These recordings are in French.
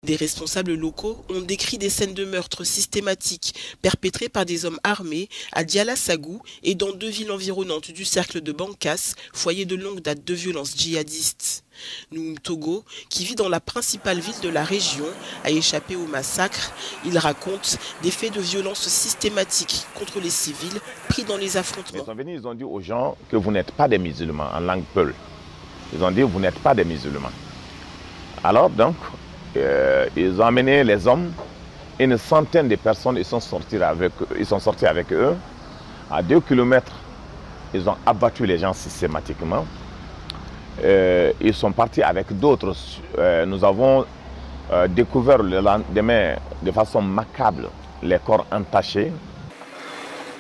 Des responsables locaux ont décrit des scènes de meurtre systématiques perpétrées par des hommes armés à Diala-Sagou et dans 2 villes environnantes du cercle de Bankas, foyer de longue date de violences djihadistes. Noum Togo, qui vit dans la principale ville de la région, a échappé au massacre. Il raconte des faits de violence systématiques contre les civils pris dans les affrontements. Ils sont venus, ils ont dit aux gens que vous n'êtes pas des musulmans, en langue peul. Ils ont dit vous n'êtes pas des musulmans. Alors donc, ils ont amené les hommes, une centaine de personnes, ils sont sortis avec eux. À 2 kilomètres, ils ont abattu les gens systématiquement. Ils sont partis avec d'autres. Nous avons découvert le lendemain de façon macabre les corps entachés.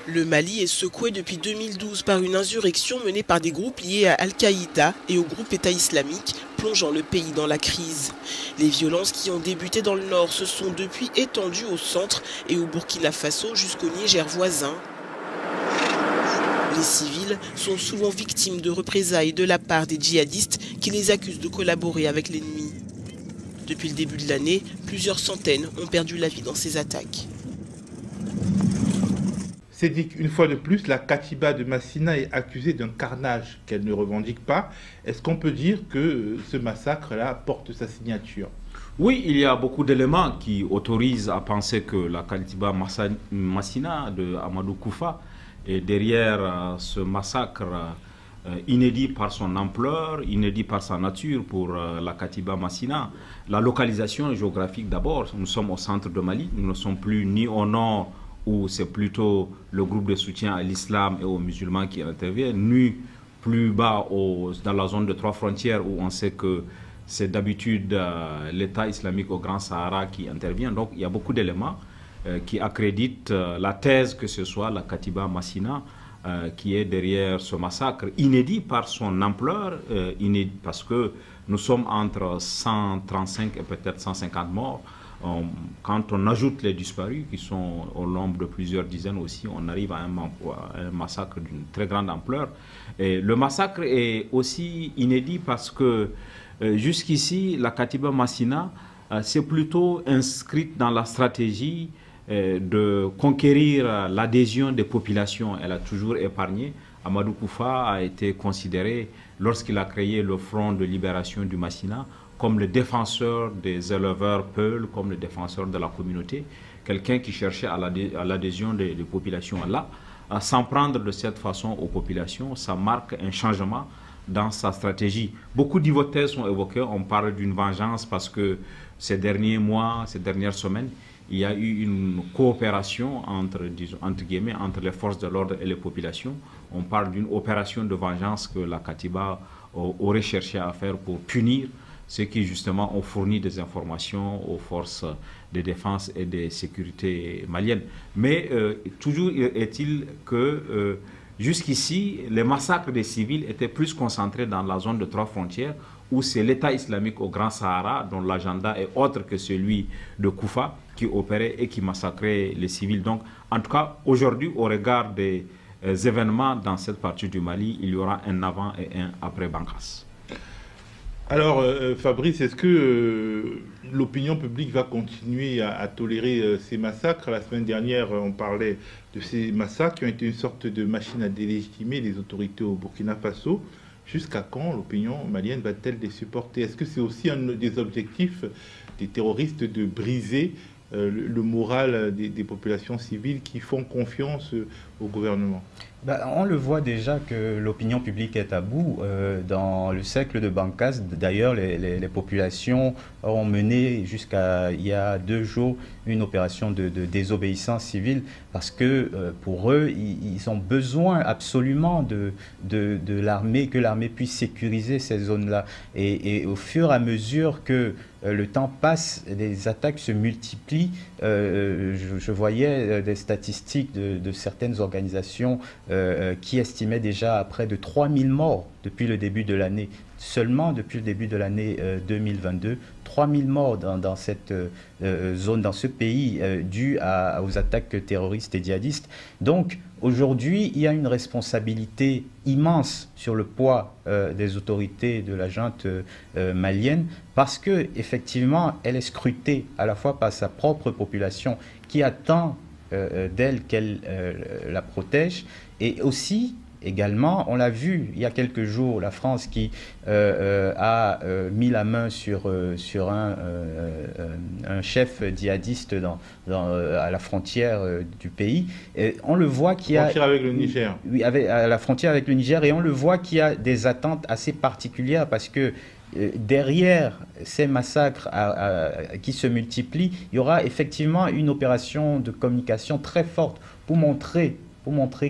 Le Mali est secoué depuis 2012 par une insurrection menée par des groupes liés à Al-Qaïda et au groupe État islamique, plongeant le pays dans la crise. Les violences qui ont débuté dans le nord se sont depuis étendues au centre et au Burkina Faso jusqu'au Niger voisin. Les civils sont souvent victimes de représailles de la part des djihadistes qui les accusent de collaborer avec l'ennemi. Depuis le début de l'année, plusieurs centaines ont perdu la vie dans ces attaques. Cédric, une fois de plus, la Katiba de Massina est accusée d'un carnage qu'elle ne revendique pas. Est-ce qu'on peut dire que ce massacre-là porte sa signature? Oui, il y a beaucoup d'éléments qui autorisent à penser que la Katiba Massina de Amadou Koufa est derrière ce massacre inédit par son ampleur, inédit par sa nature pour la Katiba Massina. La localisation géographique d'abord, nous sommes au centre de Mali, nous ne sommes plus ni au nord où c'est plutôt le groupe de soutien à l'islam et aux musulmans qui interviennent, ni plus bas dans la zone de 3 frontières où on sait que c'est d'habitude l'État islamique au Grand Sahara qui intervient. Donc il y a beaucoup d'éléments qui accréditent la thèse que ce soit la Katiba Massina qui est derrière ce massacre, inédit par son ampleur, inédit parce que nous sommes entre 135 et peut-être 150 morts. Quand on ajoute les disparus, qui sont au nombre de plusieurs dizaines aussi, on arrive à un massacre d'une très grande ampleur. Et le massacre est aussi inédit parce que jusqu'ici, la Katiba Massina s'est plutôt inscrite dans la stratégie de conquérir l'adhésion des populations. Elle a toujours épargné. Amadou Koufa a été considéré, lorsqu'il a créé le Front de libération du Massina, comme le défenseur des éleveurs peuls, comme le défenseur de la communauté, quelqu'un qui cherchait à l'adhésion des populations. Là, s'en prendre de cette façon aux populations, ça marque un changement dans sa stratégie. Beaucoup d'hypothèses sont évoquées, on parle d'une vengeance parce que ces derniers mois, ces dernières semaines, il y a eu une coopération entre les forces de l'ordre et les populations. On parle d'une opération de vengeance que la Katiba aurait cherché à faire pour punir ceux qui justement ont fourni des informations aux forces de défense et de sécurité maliennes. Mais toujours est-il que jusqu'ici, les massacres des civils étaient plus concentrés dans la zone de 3 frontières où c'est l'État islamique au Grand Sahara dont l'agenda est autre que celui de Koufa qui opérait et qui massacrait les civils. Donc, en tout cas, aujourd'hui, au regard des événements dans cette partie du Mali, il y aura un avant et un après Bankas. Alors, Fabrice, est-ce que l'opinion publique va continuer à tolérer ces massacres? La semaine dernière, on parlait de ces massacres qui ont été une sorte de machine à délégitimer les autorités au Burkina Faso. Jusqu'à quand l'opinion malienne va-t-elle les supporter? Est-ce que c'est aussi un des objectifs des terroristes de briser le moral des populations civiles qui font confiance au gouvernement? On le voit déjà que l'opinion publique est à bout. Dans le cercle de Bankas, d'ailleurs, les populations ont mené jusqu'à il y a 2 jours une opération de désobéissance civile parce que pour eux, ils ont besoin absolument de l'armée, que l'armée puisse sécuriser ces zones-là. Et au fur et à mesure que le temps passe, les attaques se multiplient. Je voyais des statistiques de certaines organisations qui estimait déjà près de 3000 morts depuis le début de l'année. Seulement depuis le début de l'année 2022, 3000 morts dans cette zone, dans ce pays, dû aux attaques terroristes et djihadistes. Donc aujourd'hui, il y a une responsabilité immense sur le poids des autorités de la junte malienne, parce que effectivement, elle est scrutée à la fois par sa propre population qui attend d'elle qu'elle la protège, et aussi également, on l'a vu il y a quelques jours, la France qui a mis la main sur un chef djihadiste à la frontière du pays. Et on le voit qu'il y a... Frontière avec le Niger. Oui, à la frontière avec le Niger, et on le voit qu'il y a des attentes assez particulières, parce que derrière ces massacres qui se multiplient, il y aura effectivement une opération de communication très forte pour montrer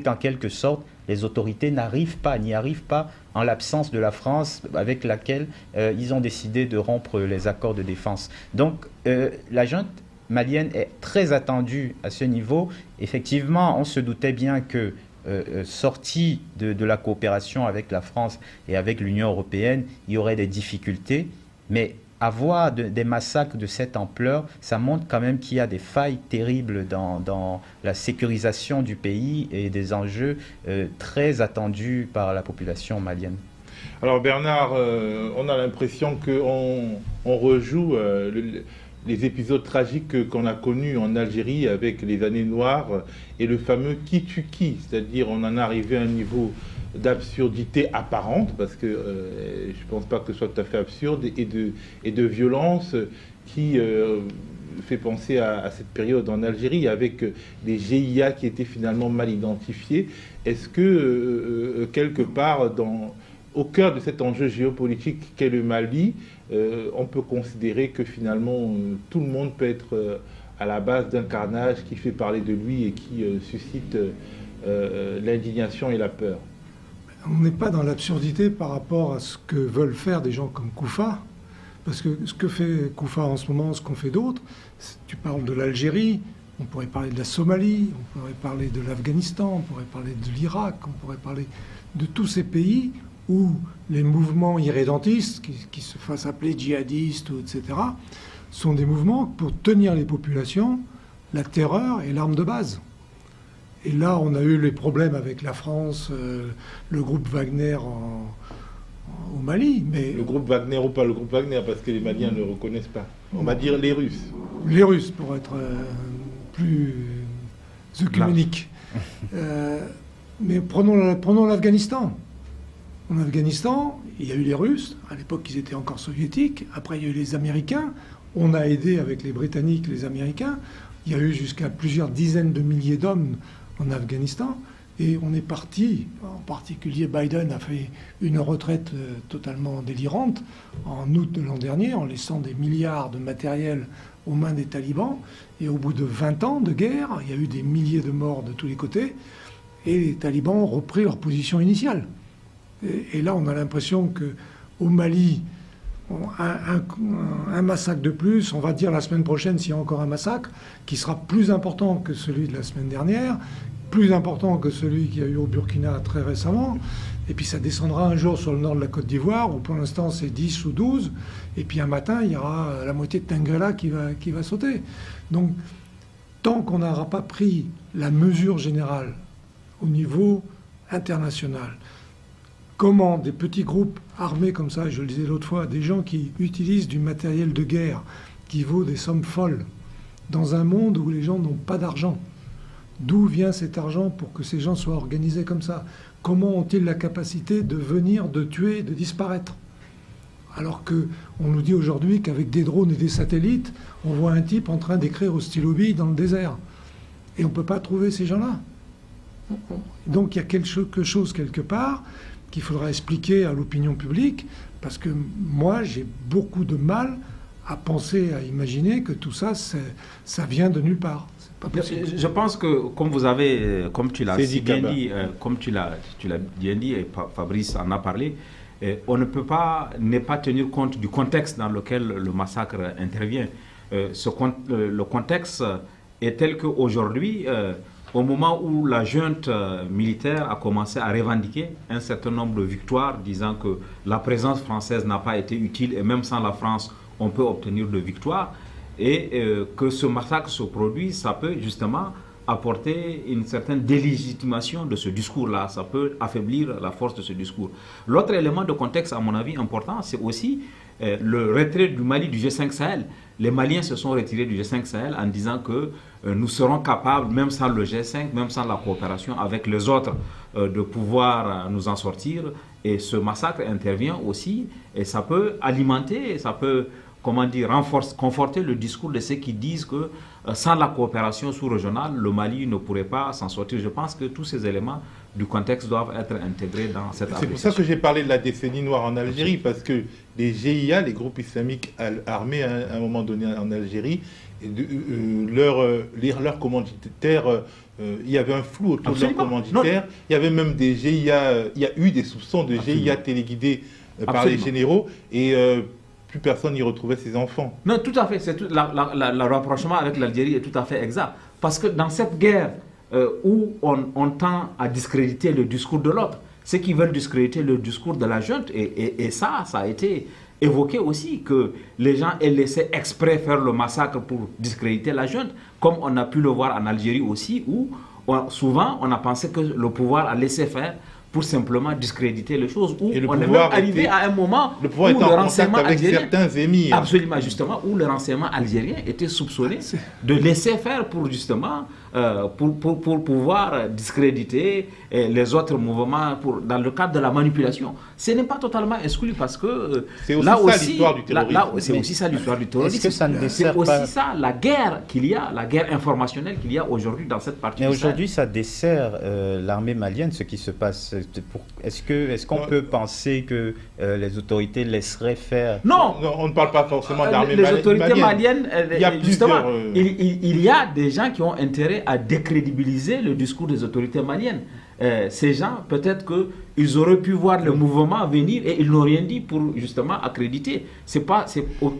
qu'en quelque sorte, les autorités n'y arrivent pas en l'absence de la France avec laquelle ils ont décidé de rompre les accords de défense. Donc la junte malienne est très attendue à ce niveau. Effectivement, on se doutait bien que sortie de la coopération avec la France et avec l'Union européenne, il y aurait des difficultés, mais avoir des massacres de cette ampleur, ça montre quand même qu'il y a des failles terribles dans la sécurisation du pays et des enjeux très attendus par la population malienne. Alors Bernard, on a l'impression qu'on rejoue les épisodes tragiques qu'on a connus en Algérie avec les années noires et le fameux qui tue qui, c'est-à-dire on en est arrivé à un niveau d'absurdité apparente, parce que je ne pense pas que ce soit tout à fait absurde, et de violence qui fait penser à cette période en Algérie avec des GIA qui étaient finalement mal identifiés. Est-ce que quelque part au cœur de cet enjeu géopolitique qu'est le Mali, on peut considérer que finalement tout le monde peut être à la base d'un carnage qui fait parler de lui et qui suscite l'indignation et la peur? On n'est pas dans l'absurdité par rapport à ce que veulent faire des gens comme Koufa, parce que ce que fait Koufa en ce moment, ce qu'ont fait d'autres, tu parles de l'Algérie, on pourrait parler de la Somalie, on pourrait parler de l'Afghanistan, on pourrait parler de l'Irak, on pourrait parler de tous ces pays où les mouvements irrédentistes, qui se fassent appeler djihadistes, etc., sont des mouvements pour tenir les populations, la terreur est l'arme de base. Et là, on a eu les problèmes avec la France, le groupe Wagner au Mali. Mais le groupe Wagner ou pas le groupe Wagner, parce que les Maliens ne le reconnaissent pas. On va dire les Russes. Les Russes, pour être plus œcuménique. Mais prenons l'Afghanistan. En Afghanistan, il y a eu les Russes. À l'époque, ils étaient encore soviétiques. Après, il y a eu les Américains. On a aidé avec les Britanniques, les Américains. Il y a eu jusqu'à plusieurs dizaines de milliers d'hommes en Afghanistan, et on est parti, en particulier Biden a fait une retraite totalement délirante en août de l'an dernier, en laissant des milliards de matériel aux mains des talibans, et au bout de 20 ans de guerre, il y a eu des milliers de morts de tous les côtés, et les talibans ont repris leur position initiale. Et là, on a l'impression qu'au Mali, un massacre de plus, on va dire la semaine prochaine s'il y a encore un massacre, qui sera plus important que celui de la semaine dernière, plus important que celui qu'il y a eu au Burkina très récemment, et puis ça descendra un jour sur le nord de la Côte d'Ivoire, où pour l'instant c'est 10 ou 12, et puis un matin il y aura la moitié de Tengrela qui va sauter. Donc tant qu'on n'aura pas pris la mesure générale au niveau international, comment des petits groupes armés comme ça, je le disais l'autre fois, des gens qui utilisent du matériel de guerre qui vaut des sommes folles, dans un monde où les gens n'ont pas d'argent. D'où vient cet argent pour que ces gens soient organisés comme ça? Comment ont-ils la capacité de venir, de tuer, de disparaître? Alors qu'on nous dit aujourd'hui qu'avec des drones et des satellites, on voit un type en train d'écrire au stylo-bille dans le désert. Et on ne peut pas trouver ces gens-là. Donc il y a quelque chose quelque part qu'il faudra expliquer à l'opinion publique, parce que moi, j'ai beaucoup de mal à penser, à imaginer que tout ça, ça vient de nulle part. C'est pas possible. Je pense que, comme tu l'as bien dit, et Fabrice en a parlé, on ne peut pas ne pas tenir compte du contexte dans lequel le massacre intervient. Le contexte est tel qu'aujourd'hui, au moment où la junte militaire a commencé à revendiquer un certain nombre de victoires, disant que la présence française n'a pas été utile et même sans la France, on peut obtenir de victoires, et que ce massacre se produit, ça peut justement apporter une certaine délégitimation de ce discours-là. Ça peut affaiblir la force de ce discours. L'autre élément de contexte, à mon avis, important, c'est aussi le retrait du Mali du G5 Sahel. Les Maliens se sont retirés du G5 Sahel en disant que nous serons capables, même sans le G5, même sans la coopération avec les autres, de pouvoir nous en sortir. Et ce massacre intervient aussi, et ça peut alimenter, ça peut, comment dire, conforter le discours de ceux qui disent que sans la coopération sous-régionale, le Mali ne pourrait pas s'en sortir. Je pense que tous ces éléments du contexte doivent être intégrés dans cette appréciation. C'est pour ça que j'ai parlé de la décennie noire en Algérie, parce que les GIA, les groupes islamiques armés à un moment donné en Algérie, leurs commanditaires, il y avait un flou autour de leurs commanditaires. Il y avait même des GIA, il y a eu des soupçons de GIA téléguidés par les généraux, et plus personne n'y retrouvait ses enfants. Non, tout à fait. Le rapprochement avec l'Algérie est tout à fait exact. Parce que dans cette guerre où on tend à discréditer le discours de l'autre, ceux qui veulent discréditer le discours de la junte, et ça a été évoqué aussi, que les gens aient laissé exprès faire le massacre pour discréditer la junte, comme on a pu le voir en Algérie aussi, où souvent on a pensé que le pouvoir a laissé faire pour simplement discréditer les choses, où on est même arrivé à un moment où le renseignement algérien, certains émirs. Absolument, justement, où le renseignement algérien était soupçonné de laisser faire pour justement pour pouvoir discréditer les autres mouvements dans le cadre de la manipulation. Ce n'est pas totalement exclu, parce que là aussi, c'est aussi ça l'histoire du terrorisme. C'est aussi ça la guerre qu'il y a, la guerre informationnelle qu'il y a aujourd'hui dans cette partie. Mais aujourd'hui, ça dessert l'armée malienne, ce qui se passe. Est-ce qu'on peut penser que les autorités laisseraient faire? Non, on ne parle pas forcément d'armée malienne. Les autorités maliennes, justement, plusieurs... il y a des gens qui ont intérêt à décrédibiliser le discours des autorités maliennes. Ces gens, peut-être qu'ils auraient pu voir le mouvement venir et ils n'ont rien dit pour justement accréditer. C'est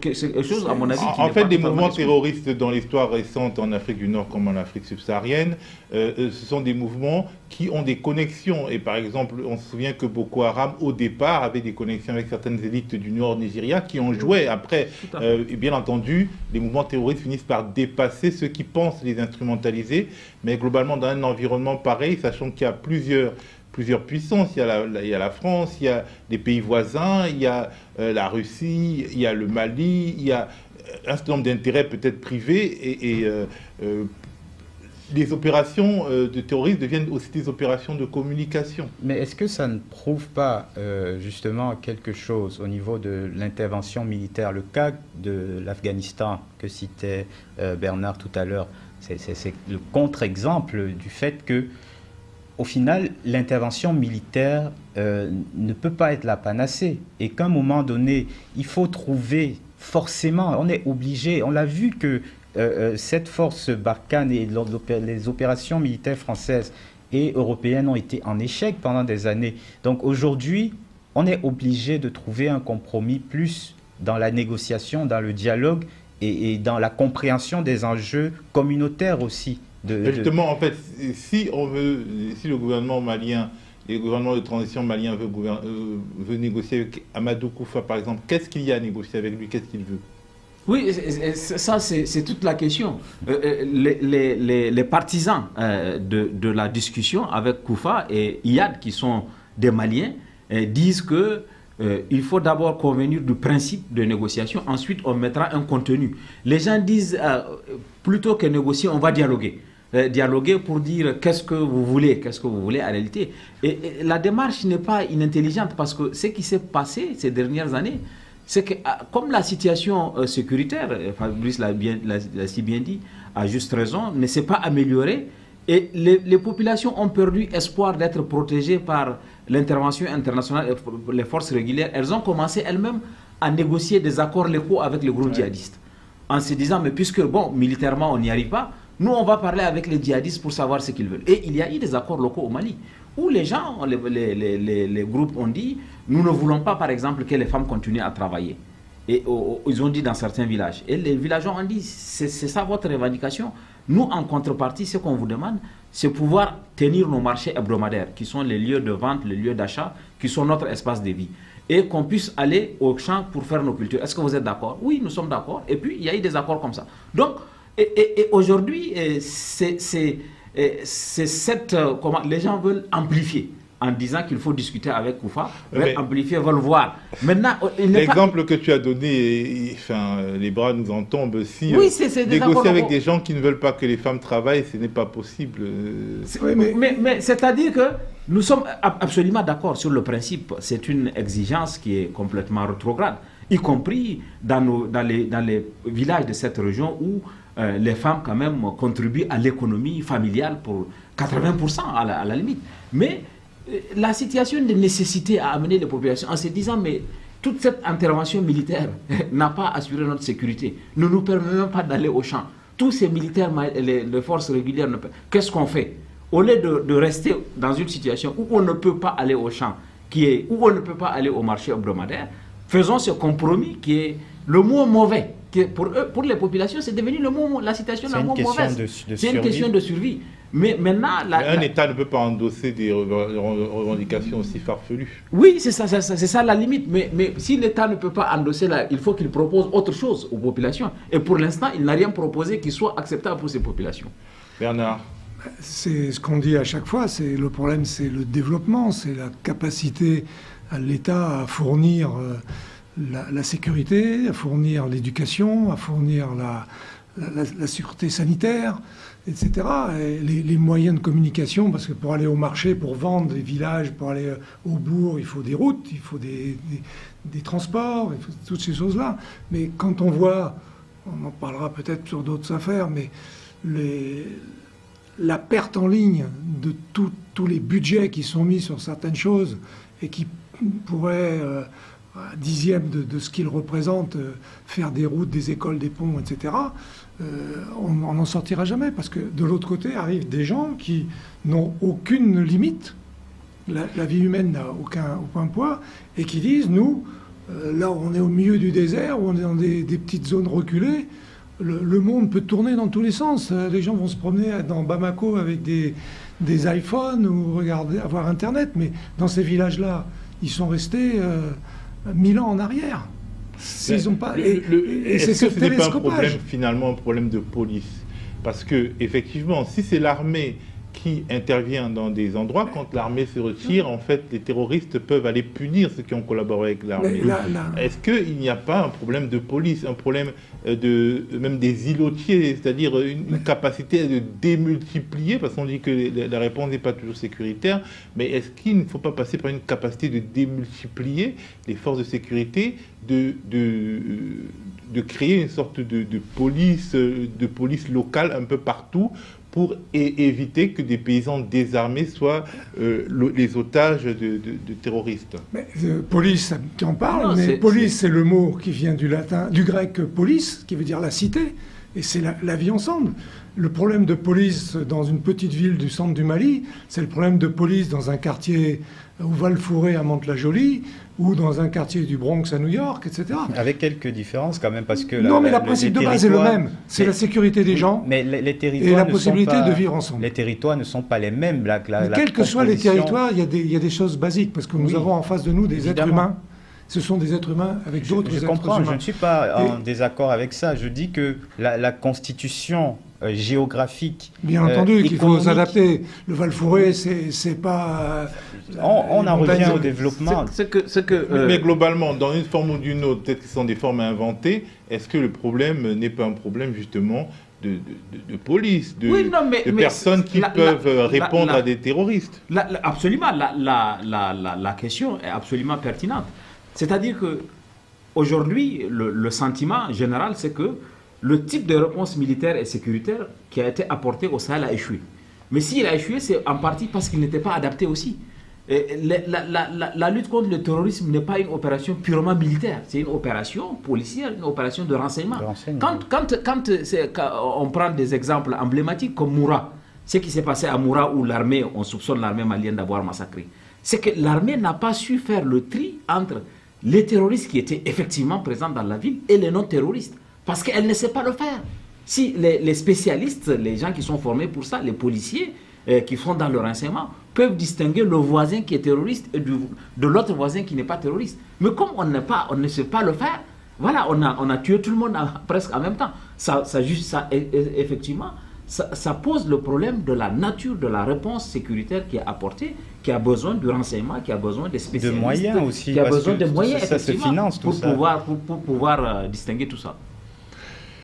quelque chose, à mon avis, qui en fait, des mouvements terroristes dans l'histoire récente en Afrique du Nord comme en Afrique subsaharienne, ce sont des mouvements qui ont des connexions. Et par exemple, on se souvient que Boko Haram, au départ, avait des connexions avec certaines élites du Nord Nigeria qui ont joué. Après, et bien entendu, les mouvements terroristes finissent par dépasser ceux qui pensent les instrumentaliser. Mais globalement, dans un environnement pareil, sachant qu'il y a plusieurs puissances, il y a la France, il y a des pays voisins, il y a la Russie, il y a le Mali, il y a un certain nombre d'intérêts peut-être privés, et les opérations de terrorisme deviennent aussi des opérations de communication. Mais est-ce que ça ne prouve pas justement quelque chose au niveau de l'intervention militaire? Le cas de l'Afghanistan que citait Bernard tout à l'heure, c'est le contre-exemple du fait que, au final, l'intervention militaire ne peut pas être la panacée, et qu'à un moment donné, il faut trouver forcément, on est obligé, on l'a vu que cette force Barkhane et les opérations militaires françaises et européennes ont été en échec pendant des années. Donc aujourd'hui, on est obligé de trouver un compromis plus dans la négociation, dans le dialogue et dans la compréhension des enjeux communautaires aussi. Justement, en fait, si le gouvernement malien, le gouvernement de transition malien veut négocier avec Amadou Koufa, par exemple, qu'est-ce qu'il y a à négocier avec lui? Qu'est-ce qu'il veut? Oui, ça c'est toute la question. Les partisans de la discussion avec Koufa et Iyad, qui sont des Maliens, disent que il faut d'abord convenir du principe de négociation, ensuite on mettra un contenu. Les gens disent plutôt que négocier, on va dialoguer. Dialoguer pour dire qu'est-ce que vous voulez en réalité. Et la démarche n'est pas inintelligente, parce que ce qui s'est passé ces dernières années, c'est que comme la situation sécuritaire, Fabrice l'a si bien dit, à juste raison, ne s'est pas améliorée, et les populations ont perdu espoir d'être protégées par l'intervention internationale et les forces régulières. Elles ont commencé elles-mêmes à négocier des accords locaux avec les groupes djihadistes, en se disant, mais puisque, bon, militairement, on n'y arrive pas, nous, on va parler avec les djihadistes pour savoir ce qu'ils veulent. Et il y a eu des accords locaux au Mali, où les gens, les groupes ont dit, nous ne voulons pas, par exemple, que les femmes continuent à travailler. Et ils ont dit dans certains villages. Et les villageois ont dit, c'est ça votre revendication. Nous, en contrepartie, ce qu'on vous demande, c'est pouvoir tenir nos marchés hebdomadaires, qui sont les lieux de vente, les lieux d'achat, qui sont notre espace de vie. Et qu'on puisse aller au champ pour faire nos cultures. Est-ce que vous êtes d'accord? Oui, nous sommes d'accord. Et puis, il y a eu des accords comme ça. Donc, et aujourd'hui, c'est cette... comment les gens veulent amplifier en disant qu'il faut discuter avec Koufa, veulent amplifier, veulent voir. Maintenant, l'exemple que tu as donné, les bras nous en tombent aussi. Oui, c'est négocier avec des gens qui ne veulent pas que les femmes travaillent, ce n'est pas possible. Mais c'est-à-dire que nous sommes absolument d'accord sur le principe. C'est une exigence qui est complètement rétrograde, y compris dans les villages de cette région où les femmes quand même contribuent à l'économie familiale pour 80% à la limite. Mais la situation de nécessité à amener les populations en se disant mais toute cette intervention militaire n'a pas assuré notre sécurité, ne nous permet même pas d'aller au champ. Tous ces militaires, les forces régulières, qu'est-ce qu'on fait? Au lieu de rester dans une situation où on ne peut pas aller au champ, où on ne peut pas aller au marché hebdomadaire, faisons ce compromis qui est le mot mauvais. Pour les populations, c'est devenu la situation la moins mauvaise. C'est une question de survie. Mais maintenant... un État ne peut pas endosser des revendications aussi farfelues. Oui, c'est ça la limite. Mais si l'État ne peut pas endosser, il faut qu'il propose autre chose aux populations. Et pour l'instant, il n'a rien proposé qui soit acceptable pour ces populations. Bernard? C'est ce qu'on dit à chaque fois. Le problème, c'est le développement, c'est la capacité à l'État à fournir la sécurité, à fournir l'éducation, à fournir la sûreté sanitaire, etc. Et les moyens de communication, parce que pour aller au marché, pour vendre des villages, pour aller au bourg, il faut des routes, il faut des transports, il faut toutes ces choses-là. Mais quand on voit, on en parlera peut-être sur d'autres affaires, mais la perte en ligne de tous les budgets qui sont mis sur certaines choses et qui pourraient... un dixième de ce qu'ils représentent, faire des routes, des écoles, des ponts, etc., on n'en sortira jamais, parce que de l'autre côté arrivent des gens qui n'ont aucune limite, la vie humaine n'a aucun poids, et qui disent, nous, là on est au milieu du désert, on est dans des petites zones reculées, le monde peut tourner dans tous les sens, les gens vont se promener dans Bamako avec des iPhones ou avoir Internet, mais dans ces villages-là, ils sont restés... 1000 ans en arrière. S'ils ont pas. Est-ce que ce n'est pas un problème, finalement, un problème de police? Parce que, effectivement, si c'est l'armée qui intervient dans des endroits, quand l'armée se retire, en fait, les terroristes peuvent aller punir ceux qui ont collaboré avec l'armée. Est-ce qu'il n'y a pas un problème de police, un problème même des îlotiers, c'est-à-dire une capacité de démultiplier, parce qu'on dit que la réponse n'est pas toujours sécuritaire, mais est-ce qu'il ne faut pas passer par une capacité de démultiplier les forces de sécurité, de créer une sorte de police locale un peu partout, pour éviter que des paysans désarmés soient les otages de terroristes? Police, tu en parles, mais police, c'est le mot qui vient du grec police, qui veut dire la cité, et c'est la vie ensemble. Le problème de police dans une petite ville du centre du Mali, c'est le problème de police dans un quartier au Val-Fouré à Mantes-la-Jolie, ou dans un quartier du Bronx à New York, etc. Avec quelques différences quand même, parce que... Non, mais le principe de base est le même. C'est la sécurité des gens mais les territoires et la possibilité de vivre ensemble. Les territoires ne sont pas les mêmes. Quels que soient les territoires, il y a des choses basiques, parce que nous avons en face de nous des êtres humains. Ce sont des êtres humains avec d'autres êtres humains. Je comprends, je ne suis pas en désaccord avec ça. Je dis que la constitution géographique... Bien entendu qu'il faut s'adapter. Le Val-Fouré, c'est pas... on en revient au développement. Mais globalement, dans une forme ou d'une autre, peut-être que ce sont des formes à inventer, est-ce que le problème n'est pas un problème justement de police, de personnes qui peuvent répondre à des terroristes? Absolument, la question est absolument pertinente. C'est-à-dire que aujourd'hui, le sentiment général, c'est que le type de réponse militaire et sécuritaire qui a été apporté au Sahel a échoué. Mais s'il a échoué, c'est en partie parce qu'il n'était pas adapté aussi. La lutte contre le terrorisme n'est pas une opération purement militaire, c'est une opération policière, une opération de renseignement. Quand on prend des exemples emblématiques comme Moura, ce qui s'est passé à Moura où on soupçonne l'armée malienne d'avoir massacré, c'est que l'armée n'a pas su faire le tri entre les terroristes qui étaient effectivement présents dans la ville et les non-terroristes. Parce qu'elle ne sait pas le faire. Si les spécialistes, les gens qui sont formés pour ça, les policiers qui sont dans le renseignement, peuvent distinguer le voisin qui est terroriste et de l'autre voisin qui n'est pas terroriste. Mais comme on ne sait pas le faire, voilà, on a tué tout le monde presque en même temps. Effectivement, ça pose le problème de la nature de la réponse sécuritaire qui est apportée, qui a besoin du renseignement, qui a besoin des spécialistes, de moyens aussi, qui a besoin de moyens ça se finance, pour pouvoir distinguer tout ça.